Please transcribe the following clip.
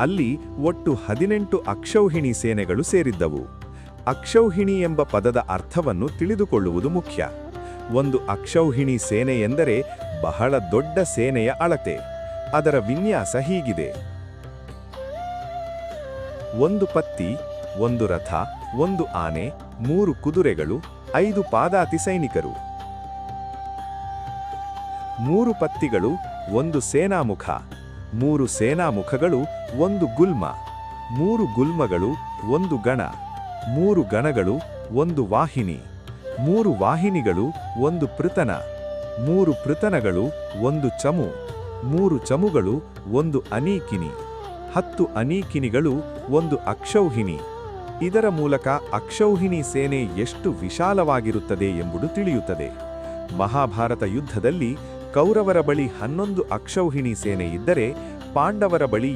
ಅಲ್ಲಿ ಒಟ್ಟು 18 ಅಕ್ಷೌಹಿಣಿ ಸೇನೆಗಳು ಸೇರಿದ್ದವು. ಅಕ್ಷೌಹಿಣಿ ಎಂಬ ಪದದ ಅರ್ಥವನ್ನು ತಿಳಿದುಕೊಳ್ಳುವುದು ಮುಖ್ಯ. ಒಂದು ಅಕ್ಷೌಹಿಣಿ ಸೇನೆ ಎಂದರೆ ಬಹಳ ದೊಡ್ಡ ಸೇನೆಯ ಅಳತೆ. ಅದರ ವಿನ್ಯಾಸ ಹೀಗಿದೆ: ಒಂದು ಪತ್ತಿ, ಒಂದು ರಥ, ಒಂದು ಆನೆ, 3 ಕುದುರೆಗಳು, 5 ಪಾದಾತಿ ಸೈನಿಕರು. 3 ಪತ್ತಿಗಳು, 1 ಸೇನಾಮುಖ, 3 ಸೇನಾಮುಖಗಳು, 1 ಗುಲ್ಮ, 3 ಗುಲ್ಮಗಳು, 1 ಗಣ, 3 ಗಣಗಳು, 1 ವಾಹಿನಿ, 3 ವಾಹಿನಿಗಳು, 1 ಪೃತನ, 3 ಪೃತನಗಳು, 1 ಚಮು, 3 ಚಮುಗಳು, 1 ಅನೀಕಿನಿ, 10 ಅನೀಕಿನಿಗಳು, 1 ಅಕ್ಷೌಹಿಣಿ. ಇದರ ಮೂಲಕ ಅಕ್ಷೌಹಿಣಿ ಸೇನೆ ಎಷ್ಟು ವಿಶಾಲವಾಗಿರುತ್ತದೆ ಎಂಬುದು ತಿಳಿಯುತ್ತದೆ. ಮಹಾಭಾರತ ಯುದ್ಧದಲ್ಲಿ ಕೌರವರ ಬಳಿ 11 ಅಕ್ಷೌಹಿಣಿ ಸೇನೆ ಇದ್ದರೆ ಪಾಂಡವರ ಬಳಿ